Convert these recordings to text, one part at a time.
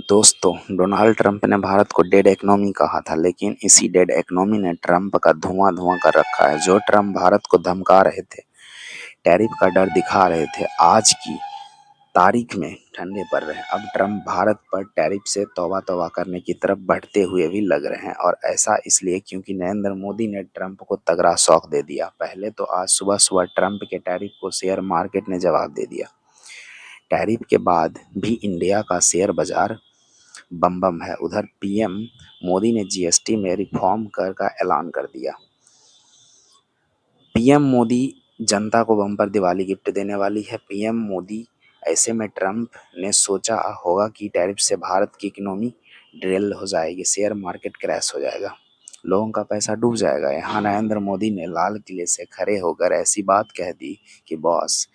दोस्तों, Donald Trump ने भारत को डेड इकोनॉमी कहा था, लेकिन इसी डेड इकोनॉमी ने ट्रंप का धुआं धुआं कर रखा है। जो ट्रंप भारत को धमका रहे थे, टैरिफ का डर दिखा रहे थे, आज की तारीख में ठंडे पड़ रहे हैं। अब ट्रंप भारत पर टैरिफ से तौबा तौबा करने की तरफ बढ़ते हुए भी लग रहे हैं, और ऐसा इसलिए क्योंकि नरेंद्र मोदी ने ट्रंप को तगड़ा शॉक दे दिया। पहले तो आज सुबह सुबह ट्रंप के टैरिफ को शेयर मार्केट ने जवाब दे दिया। टैरिफ के बाद भी इंडिया का शेयर बाजार बम बम है। उधर पीएम मोदी ने जीएसटी में रिफॉर्म कर का ऐलान कर दिया। पीएम मोदी जनता को बम्पर दिवाली गिफ्ट देने वाली है। पीएम मोदी ऐसे में ट्रंप ने सोचा होगा कि टैरिफ से भारत की इकोनॉमी ड्रिल हो जाएगी, शेयर मार्केट क्रैश हो जाएगा, लोगों का पैसा डूब जाएगा। यहाँ नरेंद्र मोदी ने लाल किले से खड़े होकर ऐसी बात कह दी कि बॉस,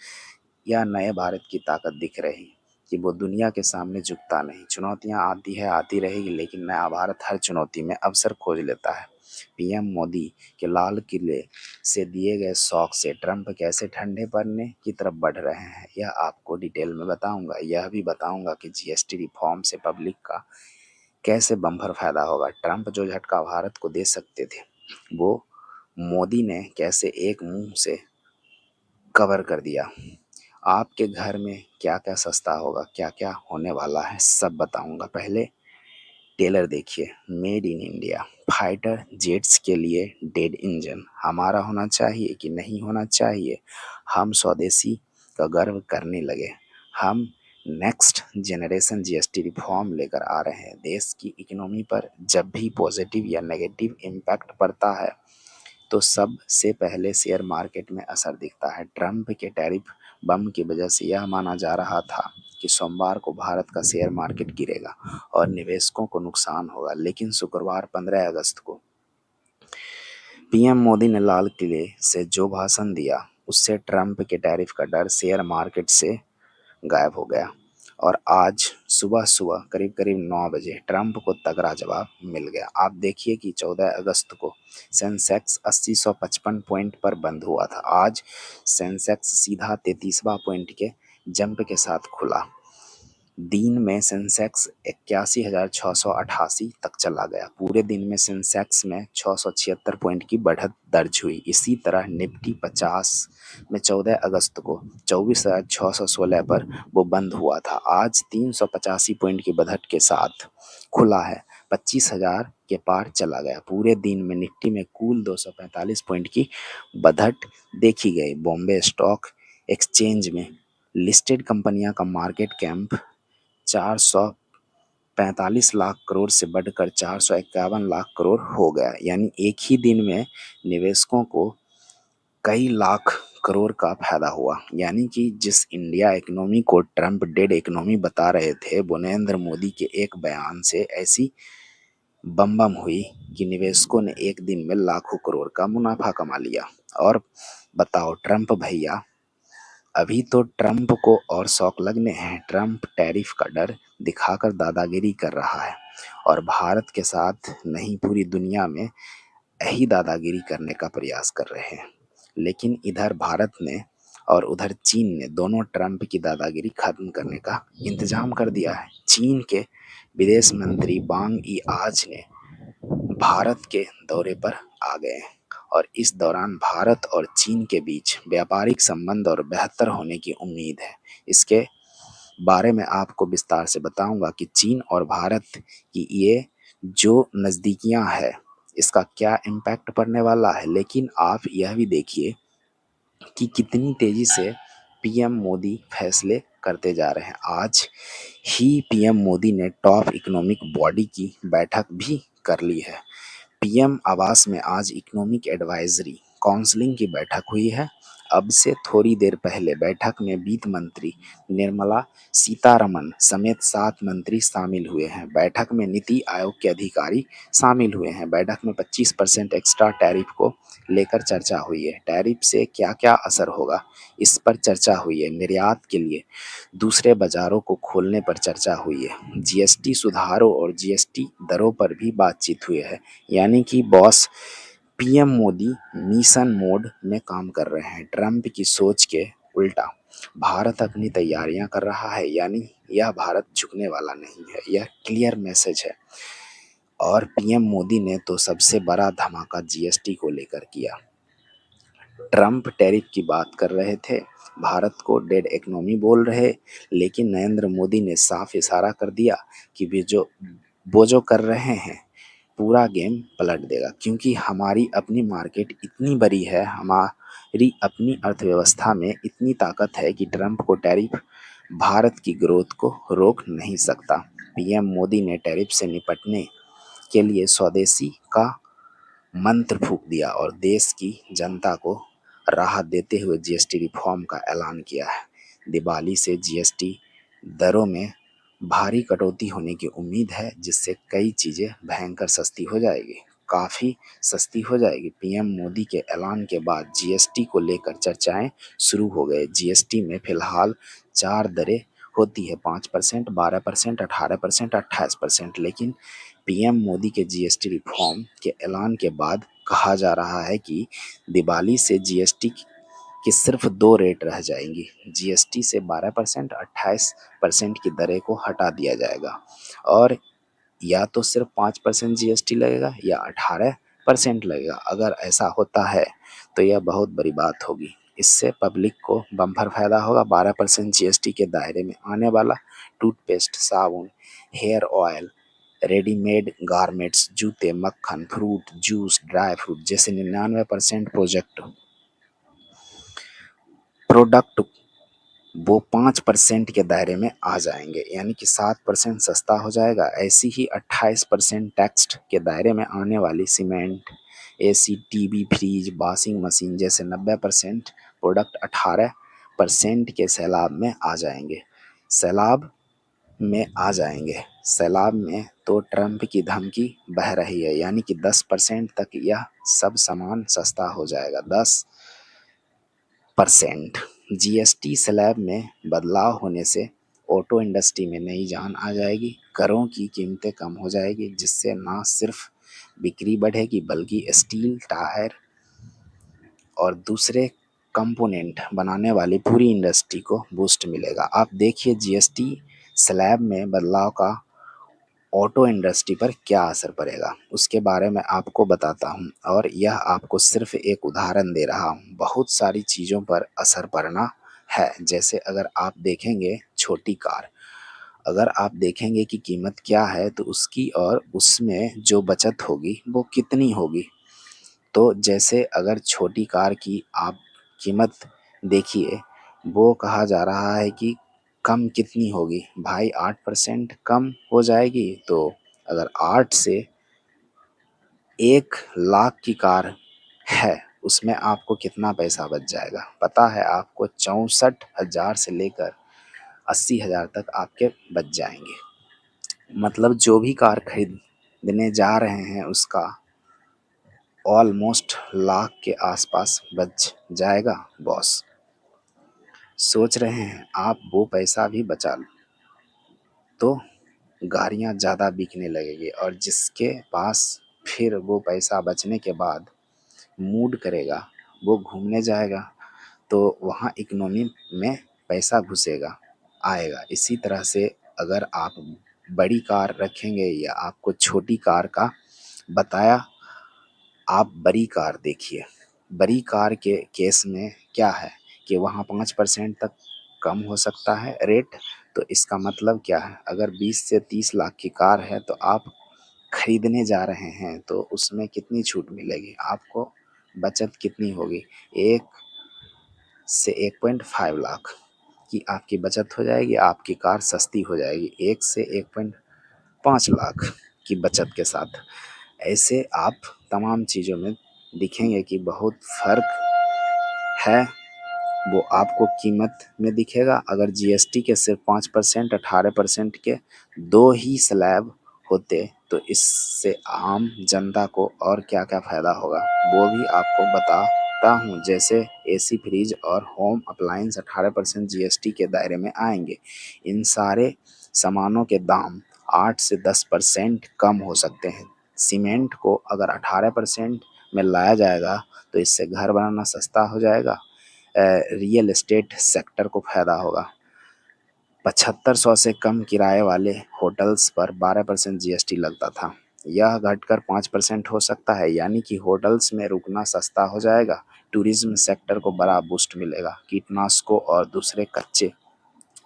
यह नए भारत की ताकत दिख रही कि वो दुनिया के सामने झुकता नहीं। चुनौतियां आती है, आती रहेगी, लेकिन नया भारत हर चुनौती में अवसर खोज लेता है। पीएम मोदी के लाल किले से दिए गए शॉक से ट्रंप कैसे ठंडे पड़ने की तरफ बढ़ रहे हैं, यह आपको डिटेल में बताऊंगा। यह भी बताऊंगा कि जीएसटी रिफॉर्म से पब्लिक का कैसे बम्पर फायदा होगा। ट्रंप जो झटका भारत को दे सकते थे, वो मोदी ने कैसे एक मुंह से कवर कर दिया। आपके घर में क्या क्या सस्ता होगा, क्या क्या होने वाला है, सब बताऊंगा। पहले टेलर देखिए, made in India. Fighter jets के लिए डेड इंजन हमारा होना चाहिए कि नहीं होना चाहिए? हम स्वदेशी का गर्व करने लगे। हम नेक्स्ट जनरेशन जीएसटी रिफॉर्म लेकर आ रहे हैं। देश की इकोनॉमी पर जब भी पॉजिटिव या नेगेटिव इम्पैक्ट पड़ता है, तो सबसे पहले शेयर मार्केट में असर दिखता है। ट्रंप के टैरिफ बम की वजह से यह माना जा रहा था कि सोमवार को भारत का शेयर मार्केट गिरेगा और निवेशकों को नुकसान होगा, लेकिन शुक्रवार 15 अगस्त को पीएम मोदी ने लाल किले से जो भाषण दिया, उससे ट्रंप के टैरिफ का डर शेयर मार्केट से गायब हो गया। और आज सुबह सुबह करीब करीब 9 बजे ट्रंप को तगड़ा जवाब मिल गया। आप देखिए कि 14 अगस्त को सेंसेक्स 80,155 पॉइंट पर बंद हुआ था। आज सेंसेक्स सीधा 33वां पॉइंट के जंप के साथ खुला। दिन में सेंसेक्स 81,688 तक चला गया। पूरे दिन में सेंसेक्स में 676 पॉइंट की बढ़त दर्ज हुई। इसी तरह निफ्टी 50 में 14 अगस्त को 24,616 पर वो बंद हुआ था। आज 385 पॉइंट की बढ़त के साथ खुला है, 25,000 के पार चला गया। पूरे दिन में निफ्टी में कुल 245 पॉइंट की बढ़त देखी गई। बॉम्बे स्टॉक एक्सचेंज में लिस्टेड कंपनियां का मार्केट कैप 445 लाख करोड़ से बढ़कर 451 लाख करोड़ हो गया। यानी एक ही दिन में निवेशकों को कई लाख करोड़ का फायदा हुआ। यानी कि जिस इंडिया इकोनॉमी को ट्रंप डेड इकोनॉमी बता रहे थे, वो नरेंद्र मोदी के एक बयान से ऐसी बम बम हुई कि निवेशकों ने एक दिन में लाखों करोड़ का मुनाफा कमा लिया। और बताओ ट्रंप भैया, अभी तो ट्रंप को और शौक लगने हैं। ट्रंप टैरिफ का डर दिखाकर दादागिरी कर रहा है, और भारत के साथ नहीं पूरी दुनिया में यही दादागिरी करने का प्रयास कर रहे हैं। लेकिन इधर भारत ने और उधर चीन ने दोनों ट्रंप की दादागिरी खत्म करने का इंतजाम कर दिया है। चीन के विदेश मंत्री वांग यी आज ने भारत के दौरे पर आ गए, और इस दौरान भारत और चीन के बीच व्यापारिक संबंध और बेहतर होने की उम्मीद है। इसके बारे में आपको विस्तार से बताऊंगा कि चीन और भारत की ये जो नज़दीकियां है, इसका क्या इम्पैक्ट पड़ने वाला है। लेकिन आप यह भी देखिए कि कितनी तेजी से पीएम मोदी फैसले करते जा रहे हैं। आज ही पीएम मोदी ने टॉप इकोनॉमिक बॉडी की बैठक भी कर ली है। पीएम आवास में आज इकोनॉमिक एडवाइजरी काउंसलिंग की बैठक हुई है। अब से थोड़ी देर पहले बैठक में वित्त मंत्री निर्मला सीतारमन समेत 7 मंत्री शामिल हुए हैं। बैठक में नीति आयोग के अधिकारी शामिल हुए हैं। बैठक में 25% एक्स्ट्रा टैरिफ को लेकर चर्चा हुई है। टैरिफ से क्या क्या असर होगा, इस पर चर्चा हुई है। निर्यात के लिए दूसरे बाजारों को खोलने पर चर्चा हुई है। जीएसटी सुधारों और जीएसटी दरों पर भी बातचीत हुई है। यानी कि boss, PM Modi mission mode में काम कर रहे हैं, ट्रंप की सोच के उल्टा। भारत अपनी तैयारियां कर रहा है, यानी यह भारत झुकने वाला नहीं है, यह क्लियर मैसेज है। और पीएम मोदी ने तो सबसे बड़ा धमाका जीएसटी को लेकर किया। ट्रम्प टैरिफ की बात कर रहे थे, भारत को डेड इकोनॉमी बोल रहे, लेकिन नरेंद्र मोदी ने साफ इशारा कर दिया कि वो जो कर रहे हैं पूरा गेम पलट देगा, क्योंकि हमारी अपनी मार्केट इतनी बड़ी है, हमारी अपनी अर्थव्यवस्था में इतनी ताकत है कि ट्रम्प को टैरिफ भारत की ग्रोथ को रोक नहीं सकता। पीएम मोदी ने टैरिफ से निपटने के लिए स्वदेशी का मंत्र फूंक दिया और देश की जनता को राहत देते हुए जीएसटी रिफॉर्म का ऐलान किया है। दिवाली से जीएसटी दरों में भारी कटौती होने की उम्मीद है, जिससे कई चीज़ें भयंकर सस्ती हो जाएगी, काफ़ी सस्ती हो जाएगी। पीएम मोदी के ऐलान के बाद जीएसटी को लेकर चर्चाएं शुरू हो गए। जीएसटी में फिलहाल 4 दरें होती है, 5%, 12%, 18%, 28%। लेकिन पीएम मोदी के जीएसटी रिफॉर्म के ऐलान के बाद कहा जा रहा है कि दिवाली से जीएसटी की सिर्फ 2 रेट रह जाएंगी। जीएसटी से 12%, 28% की दरें को हटा दिया जाएगा और या तो सिर्फ 5% जीएसटी लगेगा या 18% लगेगा। अगर ऐसा होता है तो यह बहुत बड़ी बात होगी। इससे पब्लिक को बम्पर फायदा होगा। 12% जीएसटी के दायरे में आने वाला टूथपेस्ट, साबुन, हेयर ऑयल, रेडीमेड गारमेंट्स, जूते, मक्खन, फ्रूट जूस, ड्राई फ्रूट जैसे 99% प्रोडक्ट वो 5% के दायरे में आ जाएंगे, यानी कि 7% सस्ता हो जाएगा। ऐसी ही 28% टैक्स के दायरे में आने वाली cement, AC, TV, fridge, washing machine जैसे 90% प्रोडक्ट 18% के सैलाब में आ जाएंगे। सैलाब में तो ट्रम्प की धमकी बह रही है, यानी कि 10% तक यह सब सामान सस्ता हो जाएगा। 10% जीएसटी स्लैब में बदलाव होने से ऑटो इंडस्ट्री में नई जान आ जाएगी। करों की कीमतें कम हो जाएगी, जिससे ना सिर्फ बिक्री बढ़ेगी बल्कि स्टील, टायर और दूसरे कंपोनेंट बनाने वाली पूरी इंडस्ट्री को बूस्ट मिलेगा। आप देखिए जीएसटी स्लैब में बदलाव का ऑटो इंडस्ट्री पर क्या असर पड़ेगा, उसके बारे में आपको बताता हूँ। और यह आपको सिर्फ एक उदाहरण दे रहा हूँ, बहुत सारी चीज़ों पर असर पड़ना है। जैसे अगर आप देखेंगे छोटी कार, अगर आप देखेंगे कि कीमत क्या है तो उसकी और उसमें जो बचत होगी वो कितनी होगी। तो जैसे अगर छोटी कार की आप कीमत देखिए, वो कहा जा रहा है कि कम कितनी होगी भाई, 8% कम हो जाएगी। तो अगर 8 से 1 लाख की कार है, उसमें आपको कितना पैसा बच जाएगा पता है आपको? 64,000 से लेकर 80,000 तक आपके बच जाएंगे। मतलब जो भी कार खरीदने जा रहे हैं उसका ऑलमोस्ट लाख के आसपास बच जाएगा बॉस। सोच रहे हैं आप वो पैसा भी बचा लो तो गाड़ियाँ ज़्यादा बिकने लगेगी, और जिसके पास फिर वो पैसा बचने के बाद मूड करेगा वो घूमने जाएगा, तो वहाँ इकोनॉमी में पैसा घुसेगा, आएगा। इसी तरह से अगर आप बड़ी कार रखेंगे या आपको छोटी कार का बताया, आप बड़ी कार देखिए। बड़ी कार के केस में क्या है कि वहाँ 5% तक कम हो सकता है रेट। तो इसका मतलब क्या है, अगर 20 से 30 लाख की कार है तो आप खरीदने जा रहे हैं तो उसमें कितनी छूट मिलेगी आपको, बचत कितनी होगी? 1 से 1.5 लाख की आपकी बचत हो जाएगी, आपकी कार सस्ती हो जाएगी 1 से 1.5 लाख की बचत के साथ। ऐसे आप तमाम चीज़ों में दिखेंगे कि बहुत फ़र्क है, वो आपको कीमत में दिखेगा। अगर जीएसटी के सिर्फ 5%, 18% के 2 ही स्लैब होते तो इससे आम जनता को और क्या-क्या फ़ायदा होगा वो भी आपको बताता हूँ। जैसे एसी, फ्रिज और होम अप्लायंस 18% जीएसटी के दायरे में आएंगे। इन सारे सामानों के दाम 8 से 10% कम हो सकते हैं। सीमेंट को अगर 18% में लाया जाएगा तो इससे घर बनाना सस्ता हो जाएगा। रियल एस्टेट सेक्टर को फायदा होगा। 7500 से कम किराए वाले होटल्स पर 12% जीएसटी लगता था, यह घटकर 5% हो सकता है, यानी कि होटल्स में रुकना सस्ता हो जाएगा। टूरिज्म सेक्टर को बड़ा बूस्ट मिलेगा। कीटनाशकों और दूसरे कच्चे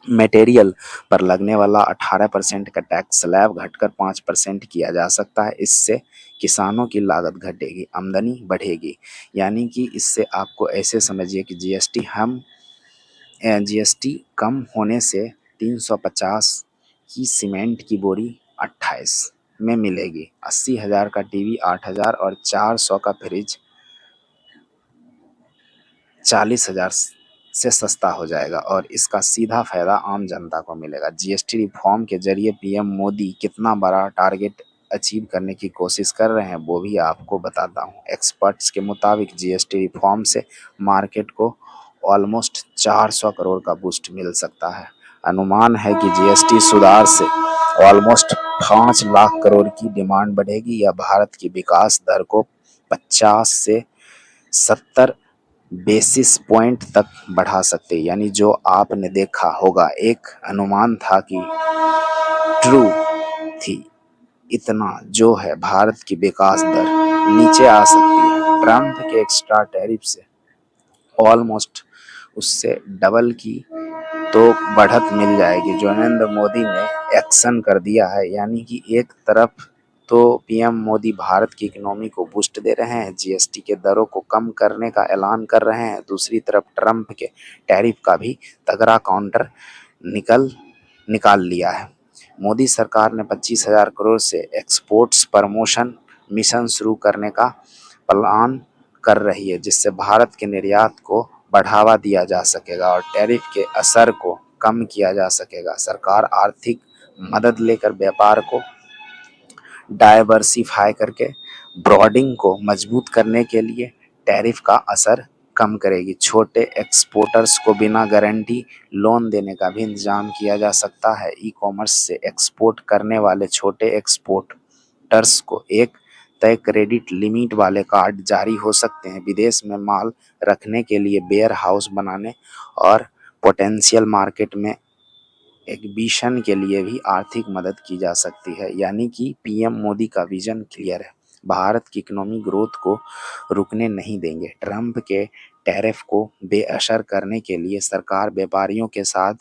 मटेरियल पर लगने वाला 18% का टैक्स स्लैब घटकर 5% किया जा सकता है। इससे किसानों की लागत घटेगी, आमदनी बढ़ेगी। यानी कि इससे आपको ऐसे समझिए कि जीएसटी कम होने से 350 की सीमेंट की बोरी 28 में मिलेगी। 80,000 का टीवी 8,000 और 400 का फ्रिज 40,000 से सस्ता हो जाएगा और इसका सीधा फायदा आम जनता को मिलेगा। जीएसटी रिफॉर्म के जरिए पीएम मोदी कितना बड़ा टारगेट अचीव करने की कोशिश कर रहे हैं वो भी आपको बताता हूँ। एक्सपर्ट्स के मुताबिक जीएसटी रिफॉर्म से मार्केट को ऑलमोस्ट 400 करोड़ का बूस्ट मिल सकता है। अनुमान है कि जीएसटी सुधार से ऑलमोस्ट 5 लाख करोड़ की डिमांड बढ़ेगी। यह भारत की विकास दर को 50 से 70 बेसिस पॉइंट तक बढ़ा सकते हैं। यानी जो आपने देखा होगा, एक अनुमान था कि ट्रू थी, इतना जो है भारत की विकास दर नीचे आ सकती है। ट्रम्प के एक्स्ट्रा टैरिफ से ऑलमोस्ट उससे डबल की तो बढ़त मिल जाएगी। जो नरेंद्र मोदी ने एक्शन कर दिया है, यानी कि एक तरफ तो पीएम मोदी भारत की इकोनॉमी को बूस्ट दे रहे हैं, जीएसटी के दरों को कम करने का ऐलान कर रहे हैं, दूसरी तरफ ट्रम्प के टैरिफ का भी तगड़ा काउंटर निकाल लिया है। मोदी सरकार ने 25,000 करोड़ से एक्सपोर्ट्स प्रमोशन मिशन शुरू करने का प्लान कर रही है, जिससे भारत के निर्यात को बढ़ावा दिया जा सकेगा और टैरिफ के असर को कम किया जा सकेगा। सरकार आर्थिक मदद लेकर व्यापार को डायवर्सिफाई करके ब्रॉडिंग को मजबूत करने के लिए टैरिफ का असर कम करेगी। छोटे एक्सपोर्टर्स को बिना गारंटी लोन देने का भी इंतजाम किया जा सकता है। ई कॉमर्स से एक्सपोर्ट करने वाले छोटे एक्सपोर्टर्स को एक तय क्रेडिट लिमिट वाले कार्ड जारी हो सकते हैं। विदेश में माल रखने के लिए वेयर हाउस बनाने और पोटेंशियल मार्केट में एग्जीबिशन के लिए भी आर्थिक मदद की जा सकती है। यानी कि पीएम मोदी का विजन क्लियर है, भारत की इकोनॉमिक ग्रोथ को रुकने नहीं देंगे। ट्रम्प के टैरिफ को बेअसर करने के लिए सरकार व्यापारियों के साथ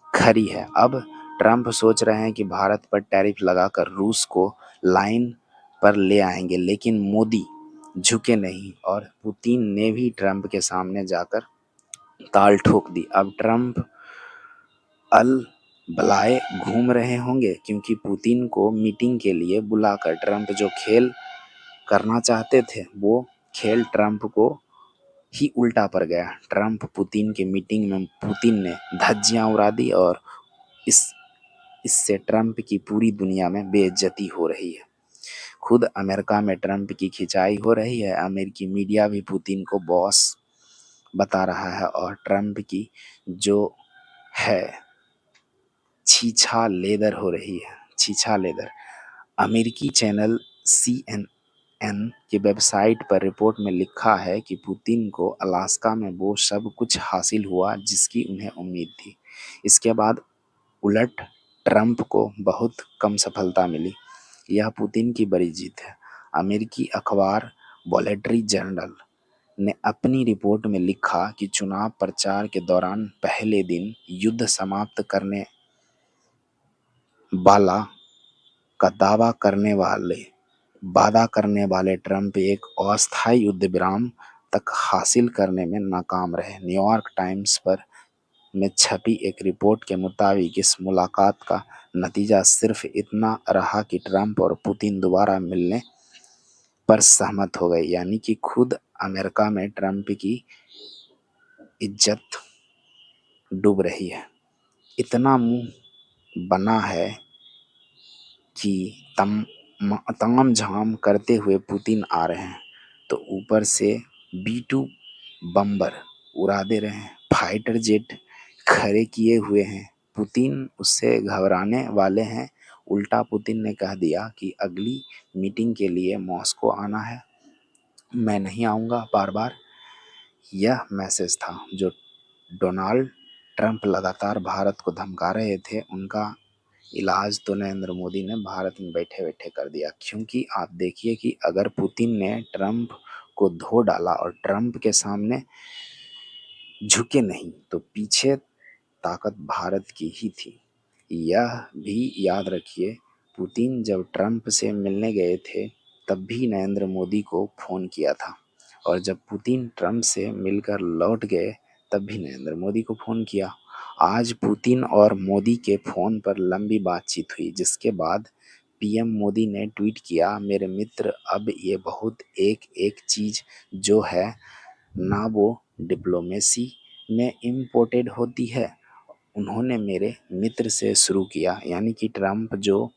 खड़ी है। अब ट्रम्प सोच रहे हैं कि भारत पर टैरिफ लगाकर रूस को लाइन पर ले आएंगे, लेकिन मोदी झुके नहीं और पुतिन ने भी ट्रम्प के सामने जाकर ताल ठोक दी। अब ट्रम्प अल बलाए घूम रहे होंगे, क्योंकि पुतिन को मीटिंग के लिए बुलाकर ट्रम्प जो खेल करना चाहते थे वो खेल ट्रम्प को ही उल्टा पड़ गया। ट्रम्प पुतिन के मीटिंग में पुतिन ने धज्जियां उड़ा दी और इससे ट्रम्प की पूरी दुनिया में बेइज्जती हो रही है। खुद अमेरिका में ट्रम्प की खिंचाई हो रही है। अमेरिकी मीडिया भी पुतिन को बॉस बता रहा है और ट्रम्प की जो है छीछा लेदर हो रही है। छीछा लेदर। अमेरिकी चैनल CNN की वेबसाइट पर रिपोर्ट में लिखा है कि पुतिन को अलास्का में वो सब कुछ हासिल हुआ जिसकी उन्हें उम्मीद थी। इसके बाद उलट ट्रम्प को बहुत कम सफलता मिली। यह पुतिन की बड़ी जीत है। अमेरिकी अखबार वॉल स्ट्रीट जर्नल ने अपनी रिपोर्ट में लिखा कि चुनाव प्रचार के दौरान पहले दिन युद्ध समाप्त करने वाला का वादा करने वाले ट्रम्प एक अस्थायी युद्ध विराम तक हासिल करने में नाकाम रहे। न्यूयॉर्क टाइम्स पर में छपी एक रिपोर्ट के मुताबिक इस मुलाकात का नतीजा सिर्फ इतना रहा कि ट्रम्प और पुतिन दोबारा मिलने पर सहमत हो गए। यानी कि खुद अमेरिका में ट्रम्प की इज्जत डूब रही है। इतना मुंह बना है कि ताम झाम करते हुए पुतिन आ रहे हैं तो ऊपर से B-2 बम्बर उड़ा दे रहे हैं, फाइटर जेट खड़े किए हुए हैं। पुतिन उससे घबराने वाले हैं। उल्टा पुतिन ने कह दिया कि अगली मीटिंग के लिए मॉस्को आना है, मैं नहीं आऊँगा बार बार। यह मैसेज था जो डोनाल्ड ट्रंप लगातार भारत को धमका रहे थे, उनका इलाज तो नरेंद्र मोदी ने भारत में बैठे-बैठे कर दिया। क्योंकि आप देखिए कि अगर पुतिन ने ट्रंप को धो डाला और ट्रंप के सामने झुके नहीं, तो पीछे ताकत भारत की ही थी। यह भी याद रखिए, पुतिन जब ट्रंप से मिलने गए थे, तब भी नरेंद्र मोदी को फ़ोन किया था, और जब पुतिन ट्रंप से मिलकर लौट गए, तब भी नरेंद्र मोदी को फ़ोन किया। आज पुतिन और मोदी के फ़ोन पर लंबी बातचीत हुई, जिसके बाद पीएम मोदी ने ट्वीट किया, मेरे मित्र, अब ये बहुत एक-एक चीज़ जो है ना, वो डिप्लोमेसी में इम्पोर्टेड होती है। उन्होंने मेरे मित्र से शुरू किया, यानी कि ट्रंप जो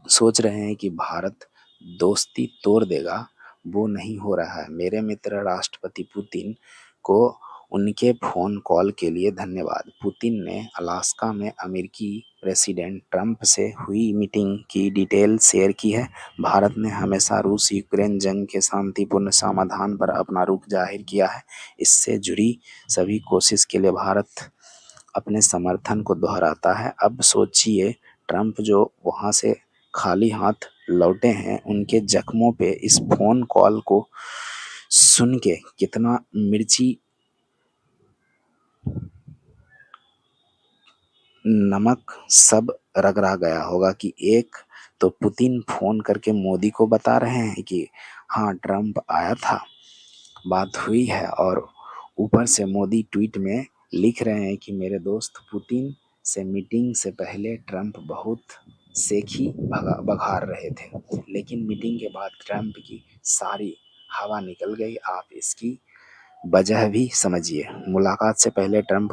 सोच रहे हैं कि भारत दोस्ती तोड़ देगा, वो नहीं हो रहा है। मेरे मित्र राष्ट्रपति पुतिन को उनके फ़ोन कॉल के लिए धन्यवाद। पुतिन ने अलास्का में अमेरिकी प्रेसिडेंट ट्रंप से हुई मीटिंग की डिटेल शेयर की है। भारत ने हमेशा रूस यूक्रेन जंग के शांतिपूर्ण समाधान पर अपना रुख जाहिर किया है। इससे जुड़ी सभी कोशिश के लिए भारत अपने समर्थन को दोहराता है। अब सोचिए, ट्रंप जो वहाँ से खाली हाथ लौटे हैं, उनके जख्मों पे इस फ़ोन कॉल को सुन के कितना मिर्ची नमक सब रगड़ा गया होगा कि एक तो पुतिन फ़ोन करके मोदी को बता रहे हैं कि हाँ, ट्रंप आया था, बात हुई है, और ऊपर से मोदी ट्वीट में लिख रहे हैं कि मेरे दोस्त, पुतिन से मीटिंग से पहले ट्रंप बहुत सेखी बघार रहे थे, लेकिन मीटिंग के बाद ट्रंप की सारी हवा निकल गई। आप इसकी वजह भी समझिए। मुलाकात से पहले ट्रंप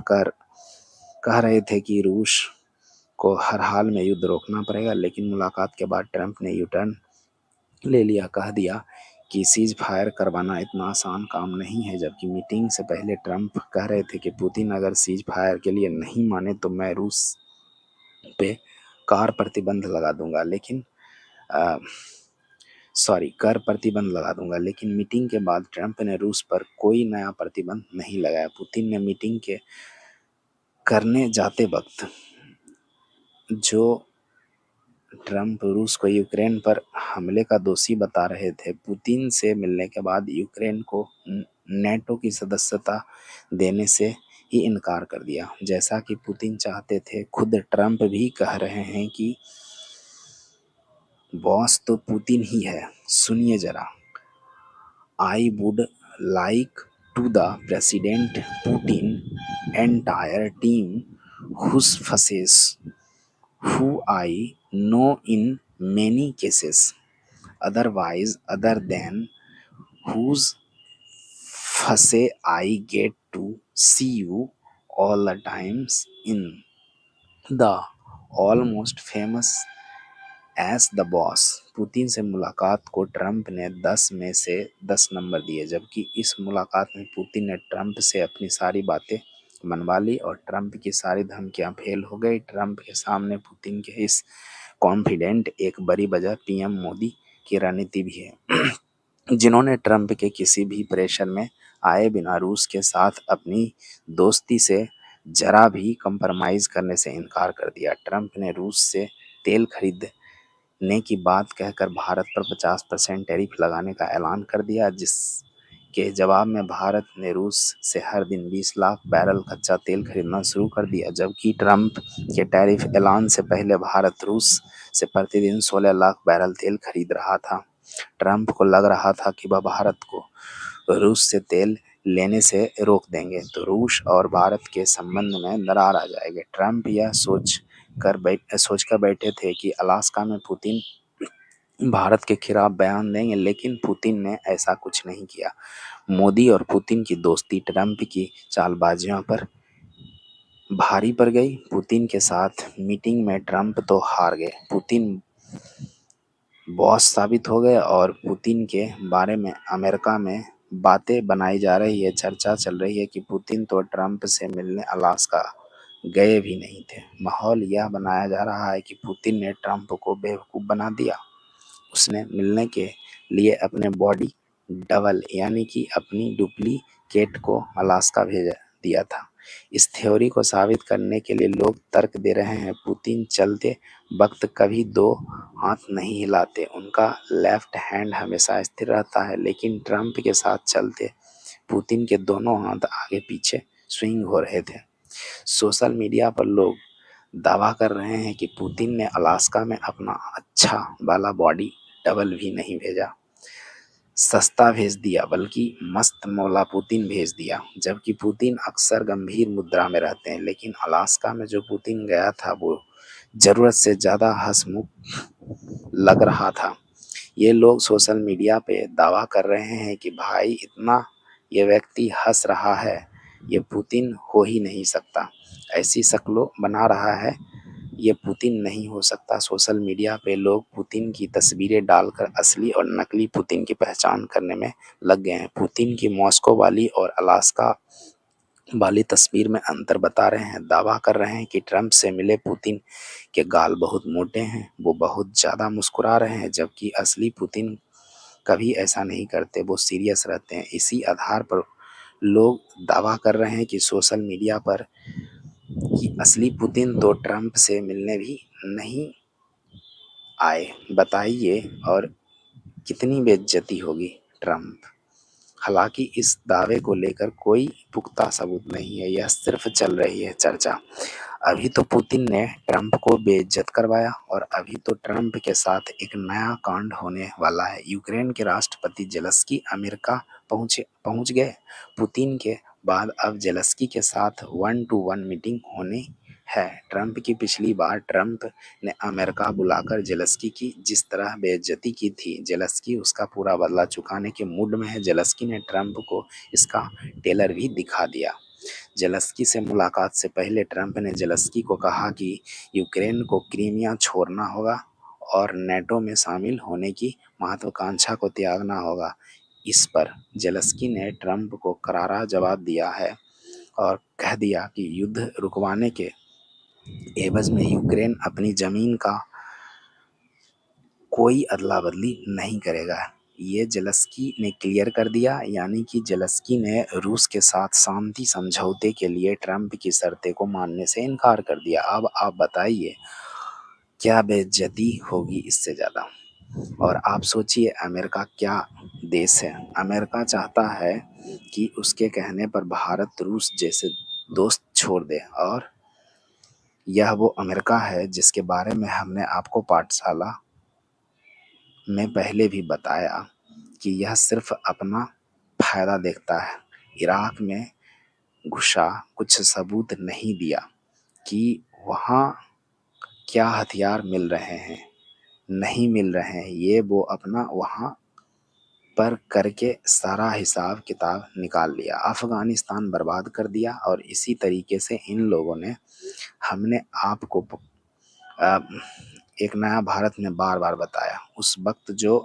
कह रहे थे कि रूस को हर हाल में युद्ध रोकना पड़ेगा, लेकिन मुलाकात के बाद ट्रंप ने यू टर्न ले लिया, कह दिया कि सीज फायर करवाना इतना आसान काम नहीं है। जबकि मीटिंग से पहले ट्रंप कह रहे थे कि पुतिन अगर सीज फायर के लिए नहीं माने तो मैं रूस पे कार प्रतिबंध लगा दूंगा, लेकिन कर प्रतिबंध लगा दूंगा। लेकिन मीटिंग के बाद ट्रंप ने रूस पर कोई नया प्रतिबंध नहीं लगाया। पुतिन ने मीटिंग के करने जाते वक्त जो ट्रंप रूस को यूक्रेन पर हमले का दोषी बता रहे थे, पुतिन से मिलने के बाद यूक्रेन को नेटो की सदस्यता देने से ही इनकार कर दिया, जैसा कि पुतिन चाहते थे। खुद ट्रंप भी कह रहे हैं कि बॉस तो पुतिन ही है, सुनिए जरा। I would like to the president Putin entire team whose faces who I know in many cases, other than whose fusse I get to see you all the times in the almost famous as the boss। Putin से मुलाकात को Trump ने 10 में से 10 number दिए, जबकि इस मुलाकात में पुतिन ने ट्रंप से अपनी सारी बातें मनवा ली और ट्रंप की सारी धमकियां फेल हो गई। ट्रंप के सामने पुतिन के इस कॉन्फिडेंट एक बड़ी वजह पीएम मोदी की रणनीति भी है, जिन्होंने ट्रंप के किसी भी प्रेशर में आए बिना रूस के साथ अपनी दोस्ती से जरा भी कंप्रोमाइज़ करने से इनकार कर दिया। ट्रंप ने रूस से तेल खरीदने की बात कहकर भारत पर 50% टैरिफ लगाने का ऐलान कर दिया, जिसके जवाब में भारत ने रूस से हर दिन 20 लाख बैरल कच्चा तेल खरीदना शुरू कर दिया। जबकि ट्रंप के टैरिफ ऐलान से पहले भारत रूस से प्रतिदिन 16 लाख बैरल तेल खरीद रहा था। ट्रंप को लग रहा था कि वह भारत को रूस से तेल लेने से रोक देंगे तो रूस और भारत के संबंध में दरार आ जाएगी। ट्रंप यह सोचकर बैठे थे कि अलास्का में पुतिन भारत के खिलाफ बयान देंगे, लेकिन पुतिन ने ऐसा कुछ नहीं किया। मोदी और पुतिन की दोस्ती ट्रंप की चालबाजियों पर भारी पड़ गई। पुतिन के साथ मीटिंग में ट्रंप तो हार गए, पुतिन बॉस साबित हो गए, और पुतिन के बारे में अमेरिका में बातें बनाई जा रही है, चर्चा चल रही है कि पुतिन तो ट्रंप से मिलने अलास्का गए भी नहीं थे। माहौल यह बनाया जा रहा है कि पुतिन ने ट्रंप को बेवकूफ़ बना दिया। उसने मिलने के लिए अपने बॉडी डबल यानी कि अपनी डुप्लीकेट केट को अलास्का भेज दिया था। इस थ्योरी को साबित करने के लिए लोग तर्क दे रहे हैं। पुतिन चलते वक्त कभी दो हाथ नहीं हिलाते, उनका लेफ्ट हैंड हमेशा स्थिर रहता है, लेकिन ट्रंप के साथ चलते पुतिन के दोनों हाथ आगे पीछे स्विंग हो रहे थे। सोशल मीडिया पर लोग दावा कर रहे हैं कि पुतिन ने अलास्का में अपना अच्छा वाला बॉडी डबल भी नहीं भेजा, सस्ता भेज दिया, बल्कि मस्त मौला पुतिन भेज दिया। जबकि पुतिन अक्सर गंभीर मुद्रा में रहते हैं, लेकिन अलास्का में जो पुतिन गया था वो जरूरत से ज्यादा हंसमुख लग रहा था। ये लोग सोशल मीडिया पे दावा कर रहे हैं कि भाई इतना ये व्यक्ति हंस रहा है, ये पुतिन हो ही नहीं सकता, ऐसी शक्लों बना रहा है, ये पुतिन नहीं हो सकता। सोशल मीडिया पे लोग पुतिन की तस्वीरें डालकर असली और नकली पुतिन की पहचान करने में लग गए हैं। पुतिन की मॉस्को वाली और अलास्का वाली तस्वीर में अंतर बता रहे हैं। दावा कर रहे हैं कि ट्रंप से मिले पुतिन के गाल बहुत मोटे हैं, वो बहुत ज़्यादा मुस्कुरा रहे हैं, जबकि असली पुतिन कभी ऐसा नहीं करते, वो सीरियस रहते हैं। इसी आधार पर लोग दावा कर रहे हैं कि सोशल मीडिया पर कि असली पुतिन तो ट्रंप से मिलने भी नहीं आए। बताइए और कितनी बेइज्जती होगी ट्रंप। हालांकि इस दावे को लेकर कोई पुख्ता सबूत नहीं है, यह सिर्फ चल रही है चर्चा। अभी तो पुतिन ने ट्रंप को बेइज्जत करवाया और अभी तो ट्रंप के साथ एक नया कांड होने वाला है। यूक्रेन के राष्ट्रपति जेलेंस्की अमेरिका पहुंच गए। पुतिन के बाद अब जेलेंस्की के साथ 1-to-1 मीटिंग होनी है। ट्रंप की पिछली बार ट्रंप ने अमेरिका बुलाकर जेलेंस्की की जिस तरह बेइज्जती की थी, जेलेंस्की उसका पूरा बदला चुकाने के मूड में है। जेलेंस्की ने ट्रंप को इसका टेलर भी दिखा दिया। जेलेंस्की से मुलाकात से पहले ट्रंप ने जेलेंस्की को कहा कि यूक्रेन को क्रीमिया छोड़ना होगा और नेटो में शामिल होने की महत्वाकांक्षा को त्यागना होगा। इस पर जेलेंस्की ने ट्रंप को करारा जवाब दिया है और कह दिया कि युद्ध रुकवाने के एवज में यूक्रेन अपनी जमीन का कोई अदला बदली नहीं करेगा। ये जेलेंस्की ने क्लियर कर दिया, यानी कि जेलेंस्की ने रूस के साथ शांति समझौते के लिए ट्रंप की शर्तें को मानने से इनकार कर दिया। अब आप बताइए क्या बेइज्जती होगी इससे ज़्यादा। और आप सोचिए अमेरिका क्या देश है। अमेरिका चाहता है कि उसके कहने पर भारत रूस जैसे दोस्त छोड़ दे, और यह वो अमेरिका है जिसके बारे में हमने आपको पाठशाला में पहले भी बताया कि यह सिर्फ अपना फायदा देखता है। इराक में घुसा, कुछ सबूत नहीं दिया कि वहाँ क्या हथियार मिल रहे हैं, नहीं मिल रहे हैं, ये वो अपना वहाँ पर करके सारा हिसाब किताब निकाल लिया। अफगानिस्तान बर्बाद कर दिया। और इसी तरीके से इन लोगों ने हमने आपको एक नया भारत में बार बार बताया। उस वक्त जो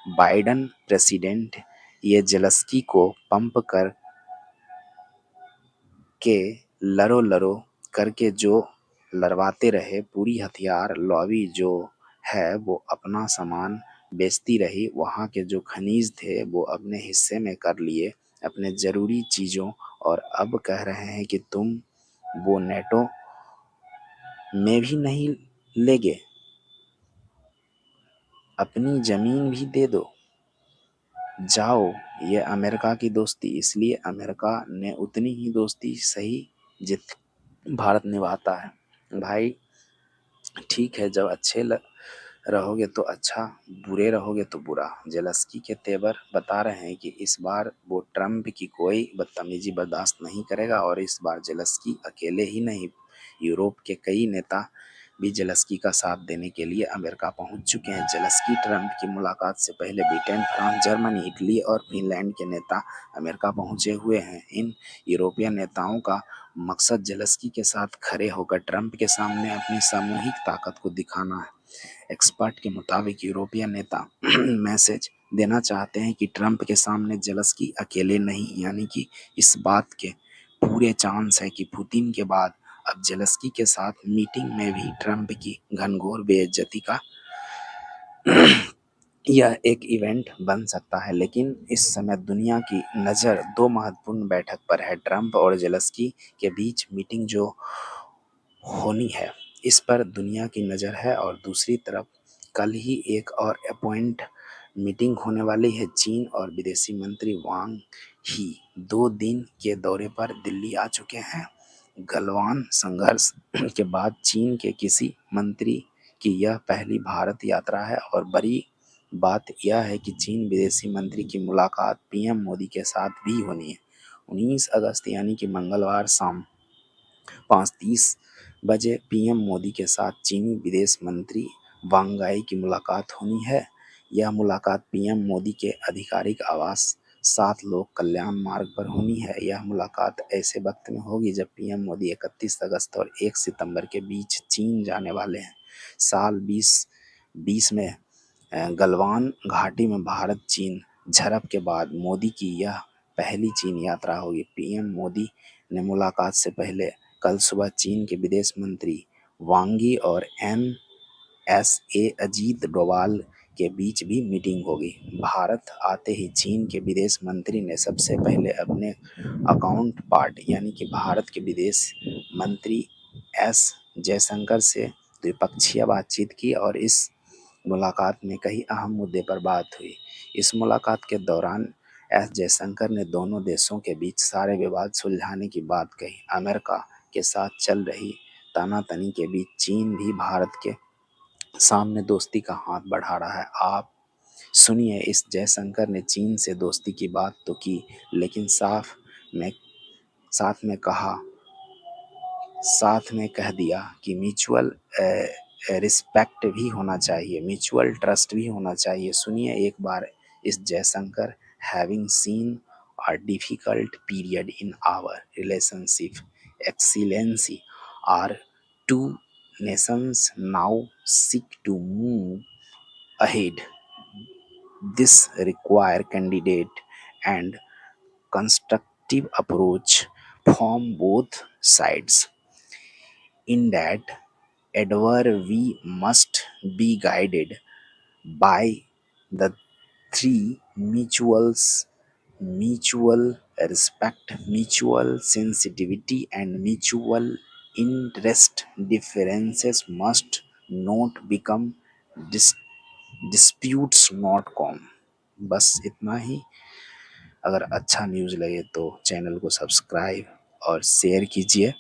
बाइडन प्रेसिडेंट ये जेलेंस्की को पंप कर के लरो लरो करके जो लड़वाते रहे, पूरी हथियार लॉबी जो है वो अपना सामान बेचती रही, वहाँ के जो खनिज थे वो अपने हिस्से में कर लिए, अपने ज़रूरी चीज़ों, और अब कह रहे हैं कि तुम वो नेटो में भी नहीं लेगे, अपनी ज़मीन भी दे दो, जाओ। ये अमेरिका की दोस्ती, इसलिए अमेरिका ने उतनी ही दोस्ती सही जित भारत निभाता है। भाई ठीक है, जब अच्छे रहोगे तो अच्छा, बुरे रहोगे तो बुरा। जेलेंस्की के तेवर बता रहे हैं कि इस बार वो ट्रंप की कोई बदतमीजी बर्दाश्त नहीं करेगा, और इस बार जेलेंस्की अकेले ही नहीं, यूरोप के कई नेता भी जेलेंस्की का साथ देने के लिए अमेरिका पहुंच चुके हैं। जेलेंस्की ट्रंप की मुलाकात से पहले ब्रिटेन, फ्रांस, जर्मनी, इटली और फिनलैंड के नेता अमेरिका पहुंचे हुए हैं। इन यूरोपीय नेताओं का मकसद जेलेंस्की के साथ खड़े होकर ट्रंप के सामने अपनी सामूहिक ताकत को दिखाना है। एक्सपर्ट के मुताबिक यूरोपीय नेता मैसेज देना चाहते हैं कि ट्रंप के सामने जेलेंस्की अकेले नहीं, यानी कि इस बात के पूरे चांस है कि पुतिन के बाद अब जेलेंस्की के साथ मीटिंग में भी ट्रंप की घनघोर बेइज्जती का यह एक इवेंट बन सकता है, लेकिन इस समय दुनिया की नज़र दो महत्वपूर्ण बैठक पर है। ट्रंप और जेलेंस्की के बीच मीटिंग जो होनी है, इस पर दुनिया की नज़र है। और दूसरी तरफ कल ही एक और अपॉइंट मीटिंग होने वाली है। चीन और विदेशी मंत्री वांग ही 2 दिन के दौरे पर दिल्ली आ चुके हैं। गलवान संघर्ष के बाद चीन के किसी मंत्री की यह पहली भारत यात्रा है। और बड़ी बात यह है कि चीन विदेशी मंत्री की मुलाकात पीएम मोदी के साथ भी होनी है। 19 अगस्त यानी कि मंगलवार शाम 5:30 बजे पीएम मोदी के साथ चीनी विदेश मंत्री वांग आई की मुलाकात होनी है। यह मुलाकात पीएम मोदी के आधिकारिक आवास 7 लोक कल्याण मार्ग पर होनी है। यह मुलाकात ऐसे वक्त में होगी जब पीएम मोदी 31 अगस्त और 1 सितंबर के बीच चीन जाने वाले हैं। साल 2020 में गलवान घाटी में भारत चीन झड़प के बाद मोदी की यह पहली चीन यात्रा होगी। पीएम मोदी ने मुलाकात से पहले कल सुबह चीन के विदेश मंत्री वांग यी और एनएसए अजीत डोभाल के बीच भी मीटिंग होगी। भारत आते ही चीन के विदेश मंत्री ने सबसे पहले अपने अकाउंट पार्ट यानी कि भारत के विदेश मंत्री एस जयशंकर से द्विपक्षीय बातचीत की और इस मुलाकात में कई अहम मुद्दे पर बात हुई। इस मुलाकात के दौरान एस जयशंकर ने दोनों देशों के बीच सारे विवाद सुलझाने की बात कही। अमेरिका के साथ चल रही तानातनी के बीच चीन भी भारत के सामने दोस्ती का हाथ बढ़ा रहा है। आप सुनिए, इस जयशंकर ने चीन से दोस्ती की बात तो की, लेकिन में साथ में कहा साथ में कह दिया कि म्यूचुअल रिस्पेक्ट भी होना चाहिए, म्यूचुअल ट्रस्ट भी होना चाहिए। सुनिए एक बार इस Jaishankar, having seen a difficult period in our relationship, excellency, are two nations now seek to move ahead. This require candidate and constructive approach from both sides. In that endeavor, we must be guided by the three mutual respect, mutual sensitivity, and mutual interest. Differences must not become dis- disputes not com। बस इतना ही। अगर अच्छा news लगे तो channel को subscribe और share कीजिए।